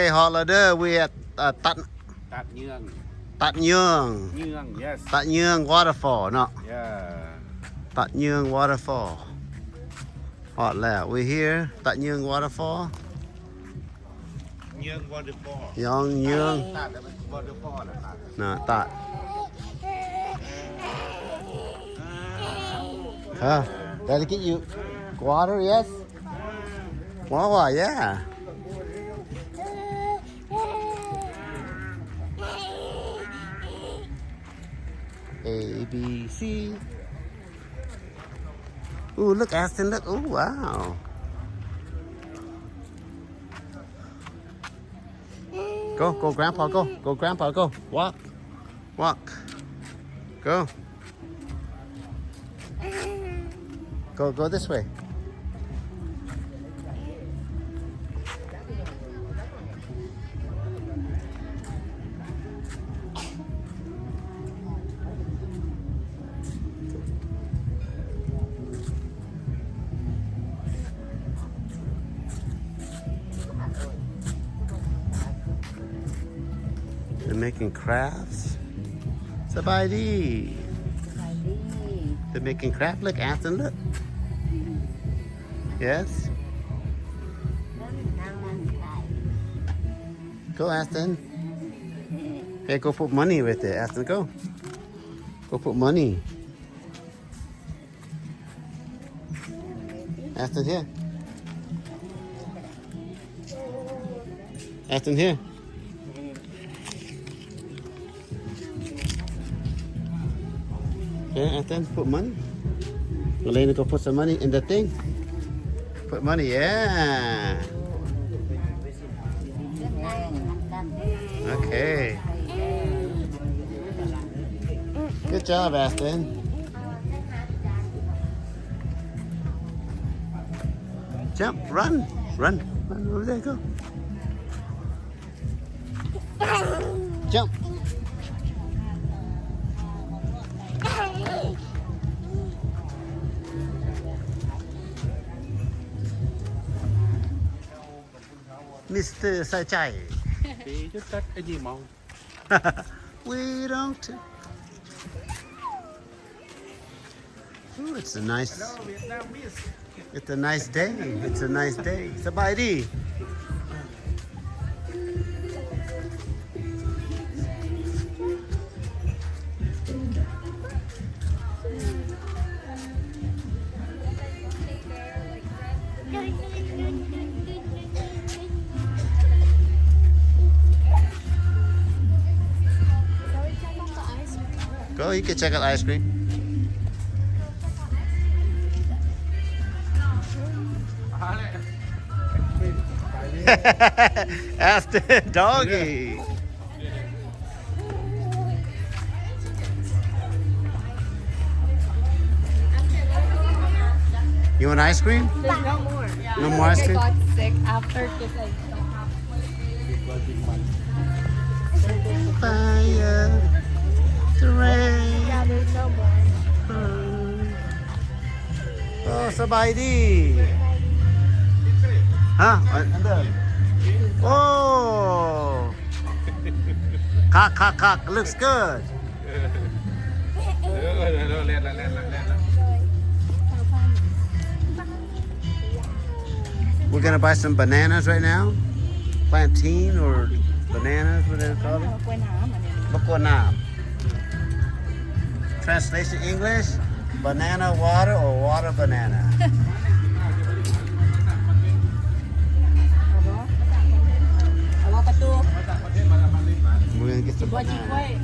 Okay, holiday. We at Tat Yueng. Yueng. Yes. Tat Yueng Waterfall. No. Yeah. Tat Yueng Waterfall. Hot lad. We here. Tat Yueng Waterfall. Yueng Waterfall. Yueng. Waterfall là Tat. No, Tat. Huh? Gotta get you water, yes? Wow, yeah. A, B, C. Ooh, look, Aston, look. Ooh, wow. Go, Grandpa, go. Go, Grandpa, go. Walk. Go. Go this way. They're making crafts. Sabadi. They're making craft. Look, Anthony, look. Yes? Go, Aston. Hey, go put money right there. Aston, go. Go put money. Aston, here. Aston, here. Okay, Aston, put money. Elena, go put some money in the thing. Put money, yeah. Okay. Good job, Aston. Jump, run over there, go. Jump. Mr. Sajai. Thì chút cách cái gì màu? We don't. Ooh, it's a nice. It's a nice day. It's a nice day. Sabadi. Go, you can check out ice cream. Aston, doggy. You want ice cream? There's no more. No more ice cream? I got sick after because I don't have Fire, the rain. Yeah, there's no more. Oh, Sabaidi. Huh? Oh. Cock. Looks good. We're gonna buy some bananas right now. Plantain or bananas, whatever they call it. Bakuanam. Translation English, banana water or water banana. We're gonna get some bananas.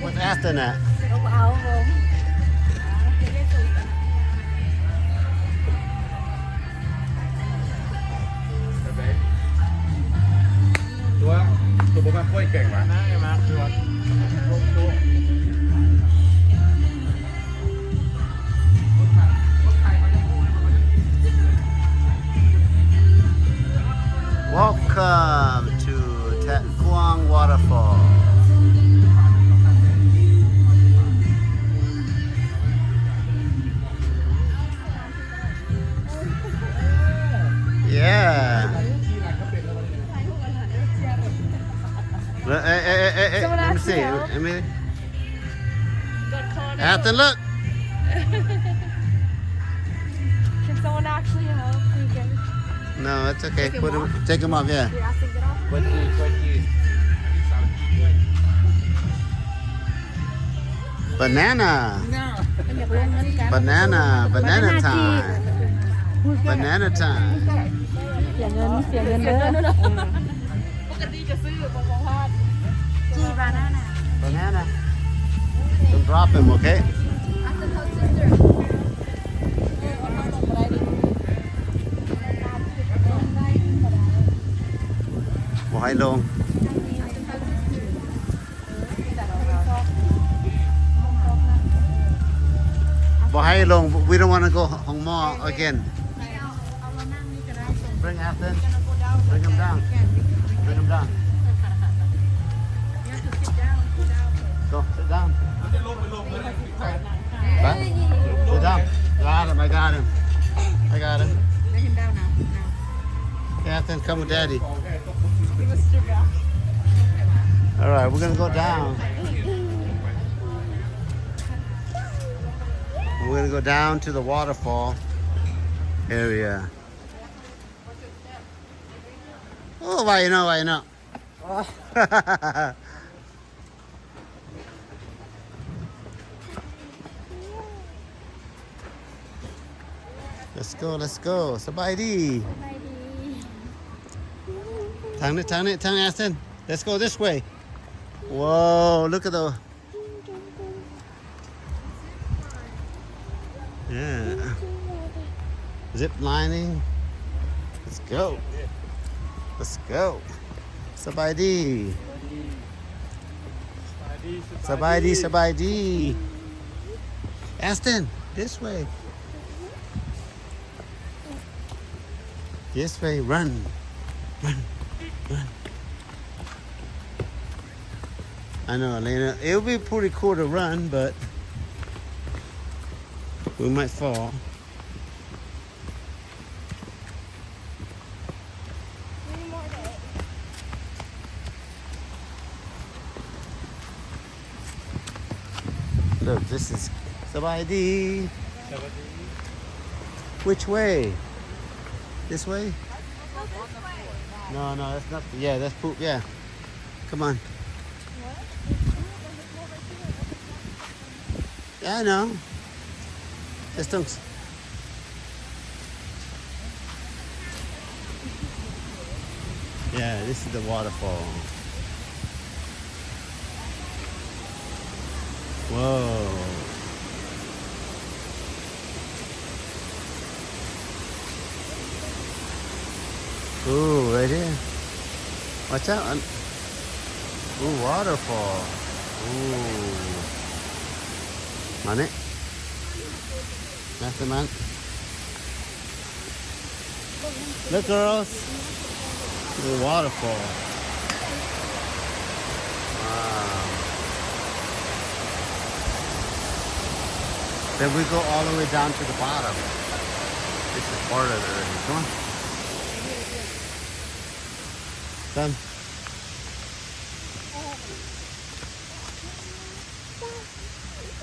What's Aston at? Tôi bố con quay cảnh mà. Welcome to PaksXong Waterfall. Yeah. Hey, let me see. Let me. Got caught out. Afton, look. Can someone actually help me get No, it's okay. Take him off, yeah. You're asking to get off? 20 Banana. มันอยากลงนั้นกัน Banana. Banana time. Banana time. เสียเงินเด้อปกติจะซื้อบอกพลาดจีบานาน่ะ Banana. Don't drop him, okay? Bỏ hai lông. Bỏ hai lông. We don't want to go Hong Mo again. Bring Afton. Bring him down. Bring him down. Go, sit down. Huh? Sit down. Got him, I got him. I got him. Let him down now. Afton, come with Daddy. All right, we're gonna go down. We're gonna go down to the waterfall area. Oh, why you know? Let's go. Sabay Tang Aston. Let's go this way. Whoa, look at the. Yeah. Zip lining. Let's go. Sabay Aston, this way. This way, run. I know, Elena. It would be pretty cool to run, but we might fall. Look, this is Sabay. Which way? This way? No, that's not. Yeah, that's poop. Yeah. Come on. Yeah, I know. Just don't. Yeah, this is the waterfall. Whoa. Ooh, right here. Watch out. Ooh, waterfall. Ooh. On it. That's the man. Look, girls. The waterfall. Wow. Then we go all the way down to the bottom. This is part of it already. Come on. Done.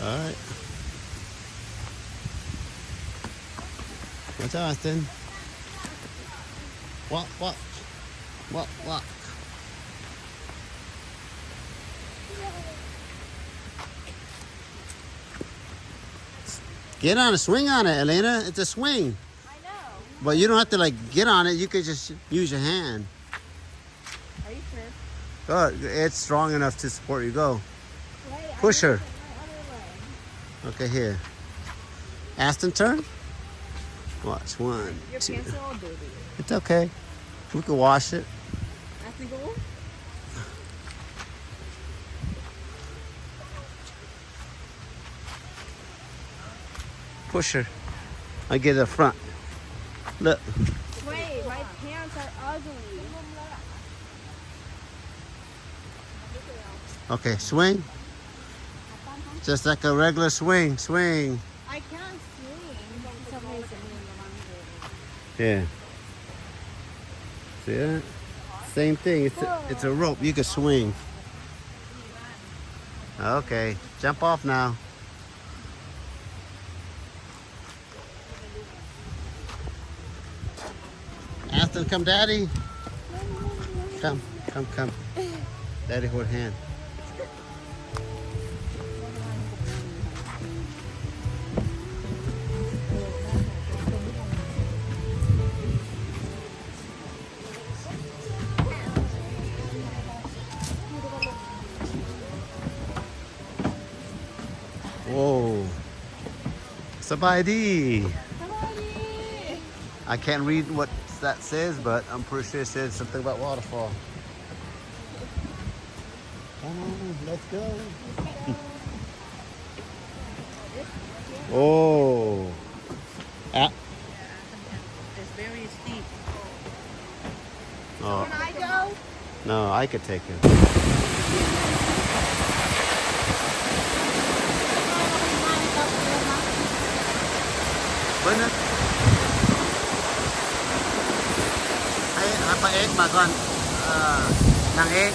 All right. Watch out, Austin. Walk. Get on a swing on it, Elena. It's a swing. I know. But you don't have to get on it. You could just use your hand. Are you sure? Oh, it's strong enough to support you. Go. Push her. Okay, here. Aston, turn. Watch. 1, Your 2. pants are all dirty. It's okay. We can wash it. Aston, go. Push her. I get the front. Look. Wait, my pants are ugly. Okay, swing. Just like a regular swing. Swing. I can't swing. Yeah. See that? Same thing. It's a rope. You can swing. Okay, jump off now. Aston, come, Daddy. Come. Daddy, hold hand. Whoa. Sabaydi. I can't read what that says, but I'm pretty sure it says something about waterfall. Come on, let's go. Oh. Ah. It's very steep. Oh. Can I go? No, I could take it. Bener. Ay, apa egg มาก่อน นางเอก